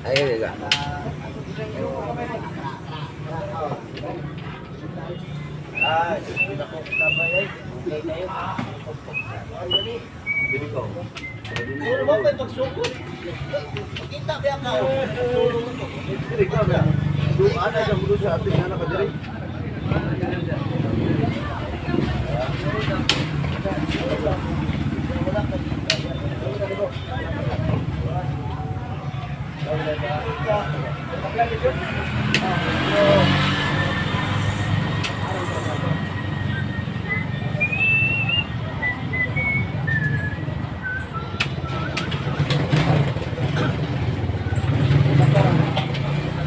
Ay, gano. Dili ko. Puro mo kay pagsugod. Kita kaya ka. Dili ka ba? Duan ay gamulo sa atin na nakadiri.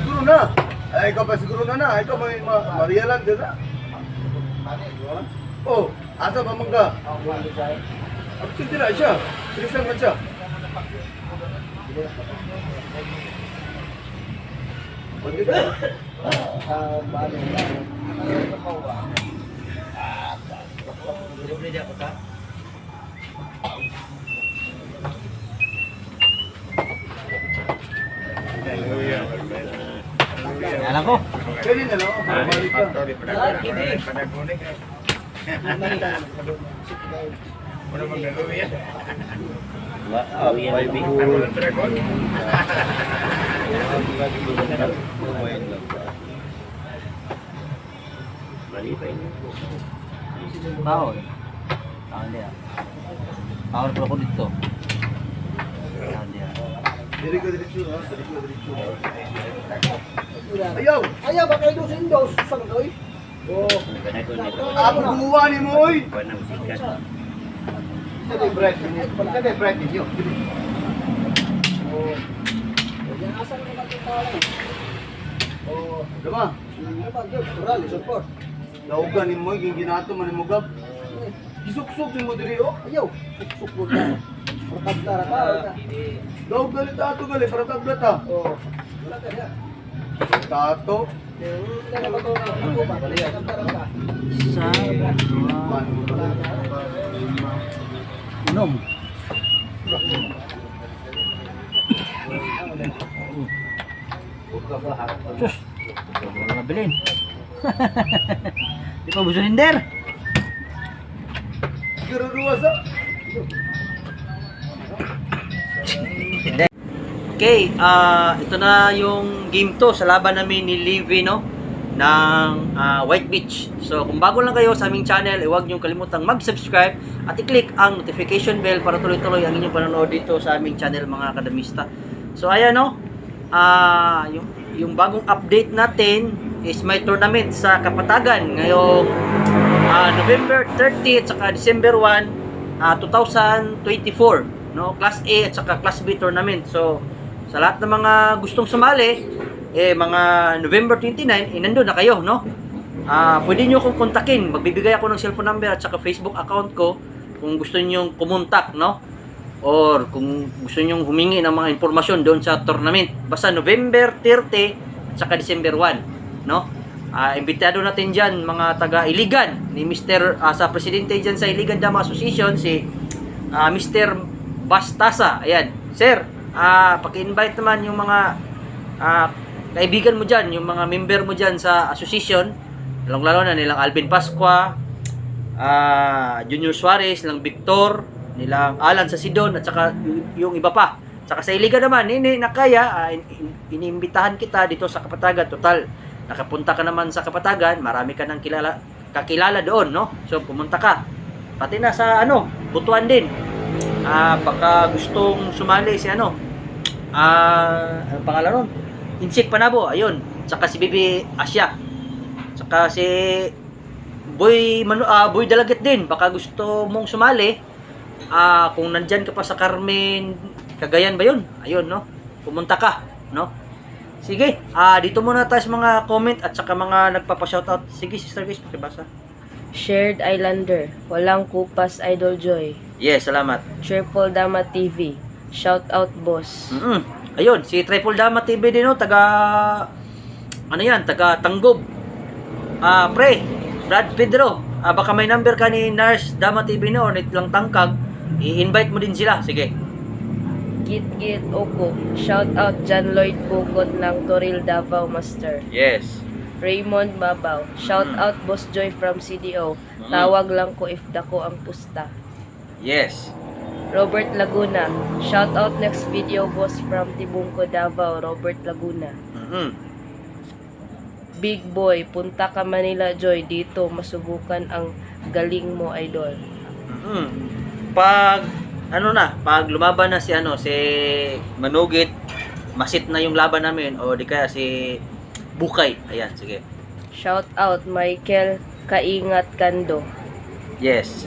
Siguro na. Ay, ikaw pa siguro na. Ikaw may marialan dito. Oh, asa ba mangga? Absent din na siya. Kristian man siya. Pwede ka? Alam ko. Pwede na lang. Balik ka. Bawal. Bawal dia. Bawal pala ko dito. Bawal dia. Diri ka diretso ha. Diri ka diretso. Ayaw. Ayaw ba kayo dos indos sa kagoy? Oh. Ako gumawa ni mo oy. Sa day bread. Sa day bread ninyo. Oh. Yan asan ka na tao. Oh, dama. Ano ba gyud tural support. Laugan ni mo yung ginato man ni mo gab. Gisuk-suk ni mo diri oh. Ayaw, sukod na. Pertabla ra ka. Laugan ni tato gali para tablet ha. Oh. Wala ka ya. Tato. Wala ba to na ako ba? Pertabla ka. Sa unom. Sus. Wala nabilin. Di pa buso hinder. Siguro duwa sa. Okay, ito na yung game to sa laban namin ni Livy, no? Ng White Beach. So, kung bago lang kayo sa aming channel, huwag niyong kalimutang mag-subscribe at i-click ang notification bell para tuloy-tuloy ang inyong panonood dito sa aming channel, mga kadamista. So, ayan, no? Yung bagong update natin is may tournament sa Kapatagan ngayong November 30 at saka December 1, 2024, no? Class A at saka Class B tournament. So, sa lahat ng mga gustong sumali, mga November 29, nandun na kayo, no? Pwede nyo akong kontakin. Magbibigay ako ng cellphone number at saka Facebook account ko kung gusto nyo kumontak, no? Or kung gusto nyo humingi ng mga informasyon doon sa tournament. Basta November 30 at saka December 1, no? Imbitado natin dyan mga taga Iligan ni Mr. Sa presidente dyan sa Iligan Dama Association, si Mr. Bastasa. Ayan, sir, paki-invite naman yung mga kaibigan mo dyan, yung mga member mo dyan sa association, lalo na nilang Alvin Pasqua, Junior Suarez, nilang Victor, nilang Alan Sasidon, at saka yung iba pa. Saka sa Iligan naman, nakaya, iniimbitahan kita dito sa Kapatagan. Total, nakapunta ka naman sa Kapatagan, marami ka nang kakilala doon, no? So, pumunta ka. Pati na sa, Butuan din. Baka gustong sumali si ano pangalan nun? Insik Panabo, ayun. Saka si Bibi Asya. Saka si Boy Dalagit din. Baka gusto mong sumali. Kung nandyan ka pa sa Carmen, Cagayan ba yun? Ayun, no? Pumunta ka, no? Sige, dito muna tayo sa mga comment at saka mga nagpapa-shoutout. Sige, Sister Grace, pakibasa. Shared Islander, walang kupas Idol Joy. Yes, salamat. Triple Dama TV, shout out boss. Ayun, si Triple Dama TV din, no? Taga Tanggob. Pre, Brad Pedro, baka may number ka ni Nurse Dama TV, no? Or lang tangkag, i-invite mo din sila. Sige. Git Oko. Shout out John Lloyd Bugot ng Toril Davao Master. Yes. Raymond Mabaw. Shout out Boss Joy from CDO. Tawag lang ko if dako ang pusta. Yes. Robert Laguna. Shout out next video boss from Tibungco Davao. Robert Laguna. Big Boy, punta ka Manila Joy dito, masubukan ang galing mo idol. Pag pag lumaban na si Manugit, masit na yung laban namin o di kaya si Bukay. Ayan, sige. Shout out Michael Kaingat Kando. Yes.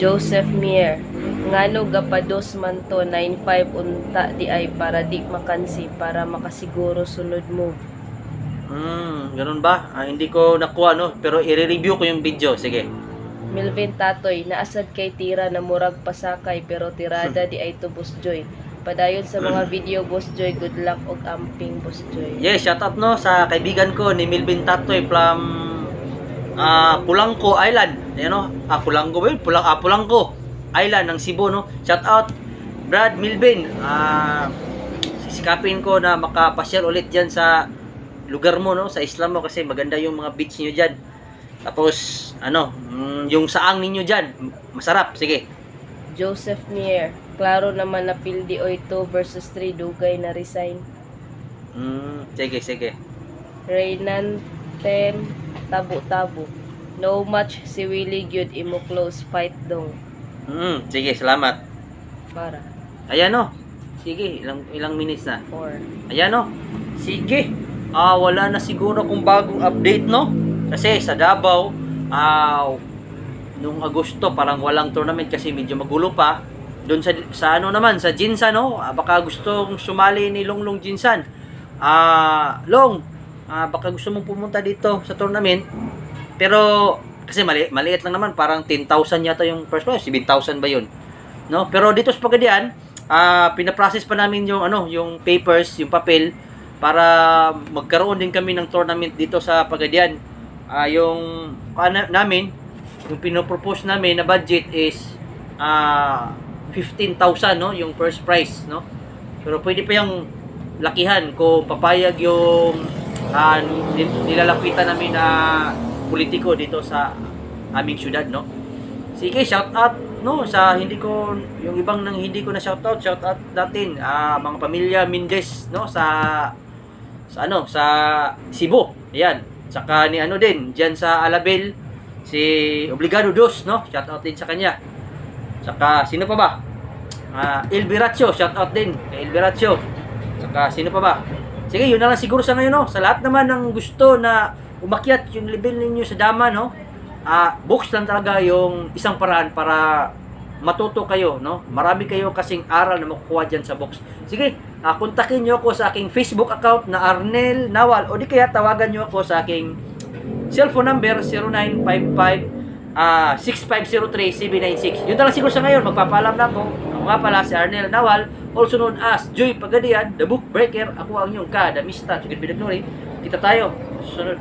Joseph Mier. Ngano gapados man to 95 unta di ay para di makansi para makasiguro sunod move. Ganun ba? Hindi ko nakuha pero i-review ko yung video. Sige. Milvin Tatoy, naasad kay tira na murag pasakay pero tirada di ay to Boss Joy. Padayon sa mga video Boss Joy, good luck og amping Boss Joy. Yes, shout out sa kaibigan ko ni Milvin Tatoy from Pulangco Island. Ayan Pulangco ba yun? Pulangco Island ng Cebu Shout out Brad Milvin. Sisikapin ko na makapasyal ulit diyan sa lugar mo sa isla mo kasi maganda yung mga beach niyo diyan. Tapos yung saang ninyo diyan, masarap. Sige. Joseph Mier, klaro naman na pildi oy 2 versus 3 dugay na resign. Sige. Reynan Tem Tabu-tabu. No match si Willie Gyud imo close fight dong. Sige, salamat. Para Ayan Sige, ilang minutes na. 4. Ayan Sige. Wala na siguro kung bagong update kasi sa Davao nung Agosto parang walang tournament kasi medyo magulo pa. Doon sa sa Jinsan baka gustong sumali ni Longlong Jinsan. Long, baka gusto mong pumunta dito sa tournament. Pero kasi maliit lang naman, parang 10,000 yata yung first prize, 7,000 ba 'yun? Pero dito sa Pagadian, pina-process pa namin yung papers, yung papel para magkaroon din kami ng tournament dito sa Pagadian. Yung namin, yung pinopropose namin na budget is 15,000 yung first prize pero pwede pa yung lakihan kung papayag yung nilalapitan namin na politiko dito sa aming syudad Sige, shout out sa yung ibang nang hindi ko na shout out natin mga pamilya Mendez sa Cebu. Ayan. Saka ni din diyan sa Alabel si Obligado Dos shout out din sa kanya. Saka sino pa ba? El Viracho, shout out din kay El Viracho. Saka sino pa ba? Sige, yun na lang siguro sa ngayon Sa lahat naman ng gusto na umakyat yung level ninyo sa dama box lang talaga yung isang paraan para matuto kayo Marami kayo kasing aral na makukuha diyan sa box. Sige, kontakin niyo ako sa aking Facebook account na Arnel Nawal o di kaya tawagan niyo ako sa aking cellphone number 0955 6503 796. Yun na lang siguro sa ngayon. Magpapaalam na ako. Ako nga pala si Arnel Nawal, also known as Joy Pagadian, the book breaker. Ako ang inyong kadamista. Sugid Binagnori. Kita tayo. Sunod.